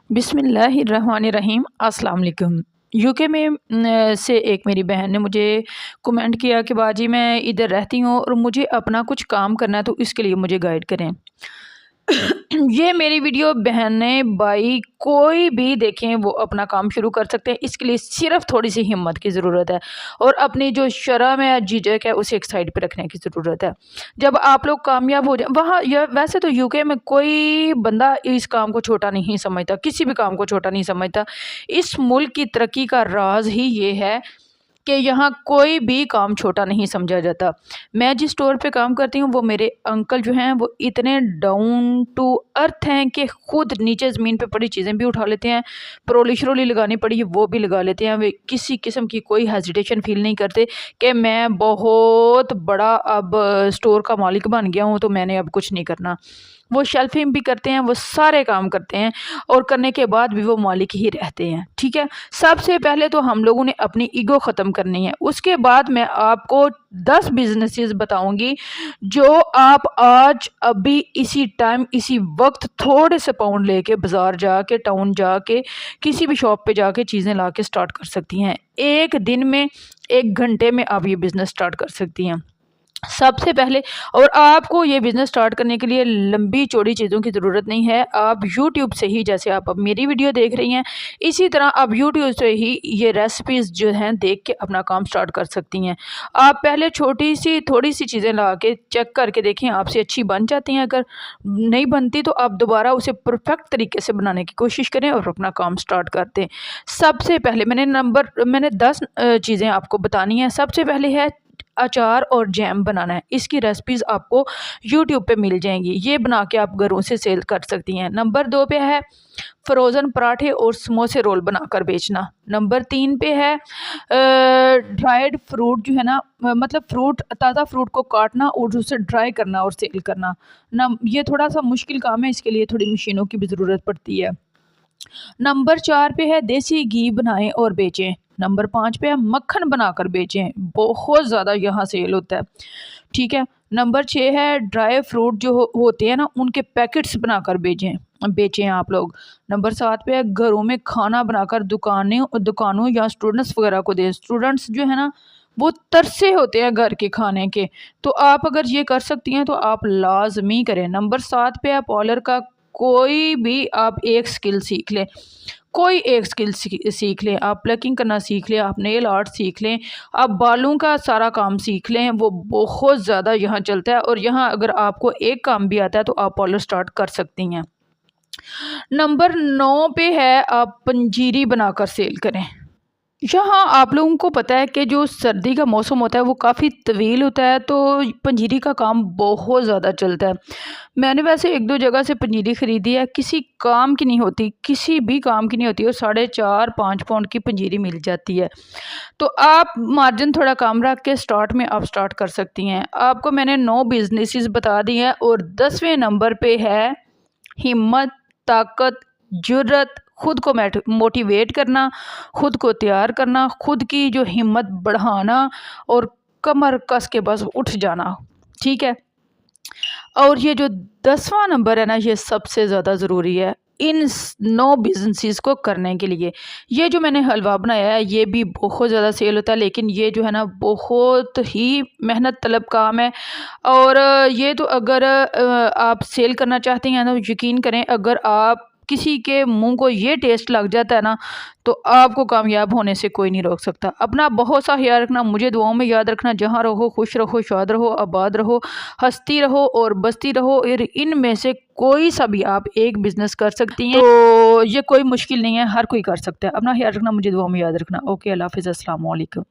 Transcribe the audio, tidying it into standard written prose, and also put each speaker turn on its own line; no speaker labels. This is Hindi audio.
बिस्मिल्लाहिर्रहमानिर्रहीम अस्सलाम वालेकुम। यूके में से एक मेरी बहन ने मुझे कमेंट किया कि बाजी मैं इधर रहती हूँ और मुझे अपना कुछ काम करना है, तो इसके लिए मुझे गाइड करें। ये मेरी वीडियो बहनें भाई कोई भी देखें वो अपना काम शुरू कर सकते हैं। इसके लिए सिर्फ थोड़ी सी हिम्मत की ज़रूरत है और अपनी जो शर्म है, झिझक है, उसे एक साइड पे रखने की ज़रूरत है। जब आप लोग कामयाब हो जाए वहाँ, वैसे तो यूके में कोई बंदा इस काम को छोटा नहीं समझता, किसी भी काम को छोटा नहीं समझता। इस मुल्क की तरक्की का राज ही ये है कि यहाँ कोई भी काम छोटा नहीं समझा जाता। मैं जिस स्टोर पे काम करती हूँ वो मेरे अंकल जो हैं वो इतने डाउन टू अर्थ हैं कि खुद नीचे ज़मीन पे पड़ी चीज़ें भी उठा लेते हैं। परोली शरोली लगानी पड़ी है वो भी लगा लेते हैं। वे किसी किस्म की कोई हेजिटेशन फील नहीं करते कि मैं बहुत बड़ा अब स्टोर का मालिक बन गया हूँ तो मैंने अब कुछ नहीं करना। वो शेल्फिंग भी करते हैं, वो सारे काम करते हैं और करने के बाद भी वो मालिक ही रहते हैं। ठीक है, सबसे पहले तो हम लोगों ने अपनी ईगो ख़त्म करनी है। उसके बाद मैं आपको 10 बिजनेसेस बताऊंगी जो आप आज अभी इसी टाइम इसी वक्त थोड़े से पाउंड लेके बाज़ार जाके, टाउन जाके, किसी भी शॉप पे जाके चीज़ें ला के स्टार्ट कर सकती हैं। एक दिन में, एक घंटे में आप ये बिज़नेस स्टार्ट कर सकती हैं सबसे पहले। और आपको ये बिज़नेस स्टार्ट करने के लिए लंबी चौड़ी चीज़ों की ज़रूरत नहीं है। आप यूट्यूब से ही, जैसे आप अब मेरी वीडियो देख रही हैं, इसी तरह आप यूट्यूब से ही ये रेसिपीज़ जो हैं देख के अपना काम स्टार्ट कर सकती हैं। आप पहले छोटी सी थोड़ी सी चीज़ें ला के चेक करके देखें, आपसे अच्छी बन जाती हैं। अगर नहीं बनती तो आप दोबारा उसे परफेक्ट तरीके से बनाने की कोशिश करें और अपना काम स्टार्ट कर दें। सबसे पहले मैंने 10 चीज़ें आपको बतानी है। सबसे पहले है अचार और जैम बनाना है। इसकी रेसिपीज़ आपको यूट्यूब पे मिल जाएंगी, ये बना के आप घरों से सेल कर सकती हैं। नंबर 2 पे है फ्रोज़न पराठे और समोसे रोल बनाकर बेचना। नंबर 3 पे है ड्राइड फ्रूट जो है ना, मतलब फ्रूट, ताज़ा फ्रूट को काटना और उसे ड्राई करना और सेल करना। ये थोड़ा सा मुश्किल काम है, इसके लिए थोड़ी मशीनों की भी ज़रूरत पड़ती है। नंबर 4 पे है देसी घी बनाएं और बेचें। नंबर 5 पे है मक्खन बनाकर बेचें, बहुत ज़्यादा यहाँ सेल होता है। ठीक है। नंबर 6 है ड्राई फ्रूट जो होते हैं ना, उनके पैकेट्स बनाकर बेचें आप लोग। नंबर 7 पे है घरों में खाना बनाकर दुकानों या स्टूडेंट्स वगैरह को दें। स्टूडेंट्स जो है ना वो तरसे होते हैं घर के खाने के, तो आप अगर ये कर सकती हैं तो आप लाजमी करें। नंबर 7 पे है पार्लर का कोई भी आप एक स्किल सीख लें, कोई एक स्किल सीख लें। आप प्लकिंग करना सीख लें, आप नेल आर्ट सीख लें, आप बालों का सारा काम सीख लें। वो बहुत ज़्यादा यहाँ चलता है और यहाँ अगर आपको एक काम भी आता है तो आप पार्लर स्टार्ट कर सकती हैं। नंबर 9 पे है आप पंजीरी बनाकर सेल करें। यहाँ आप लोगों को पता है कि जो सर्दी का मौसम होता है वो काफ़ी तवील होता है, तो पंजीरी का काम बहुत ज़्यादा चलता है। मैंने वैसे 1-2 जगह से पंजीरी ख़रीदी है, किसी काम की नहीं होती, किसी भी काम की नहीं होती और 4.5-5 पाउंड की पंजीरी मिल जाती है। तो आप मार्जिन थोड़ा कम रख के स्टार्ट में आप स्टार्ट कर सकती हैं। आपको मैंने 9 बिजनेसेस बता दी हैं और 10वें नंबर पे है हिम्मत, ताकत, जुर्रत, खुद को मोटिवेट करना, खुद को तैयार करना, खुद की जो हिम्मत बढ़ाना और कमर कस के बस उठ जाना। ठीक है। और ये जो 10वां नंबर है ना, ये सबसे ज़्यादा ज़रूरी है इन 9 बिजनेसेस को करने के लिए। ये जो मैंने हलवा बनाया है ये भी बहुत ज़्यादा सेल होता है, लेकिन ये जो है ना बहुत ही मेहनत तलब काम है। और ये तो अगर आप सेल करना चाहती हैं तो यकीन करें, अगर आप किसी के मुंह को ये टेस्ट लग जाता है ना तो आपको कामयाब होने से कोई नहीं रोक सकता। अपना बहुत सा ख्याल रखना, मुझे दुआओं में याद रखना। जहाँ रहो खुश रहो, शाद रहो, आबाद रहो, हंसती रहो और बसती रहो। और इनमें से कोई सा भी आप एक बिज़नेस कर सकती हैं, तो ये कोई मुश्किल नहीं है, हर कोई कर सकता है। अपना ख्याल रखना, मुझे दुआओं में याद रखना। ओके, अल्लाह हाफिज़, अस्सलाम वालेकुम।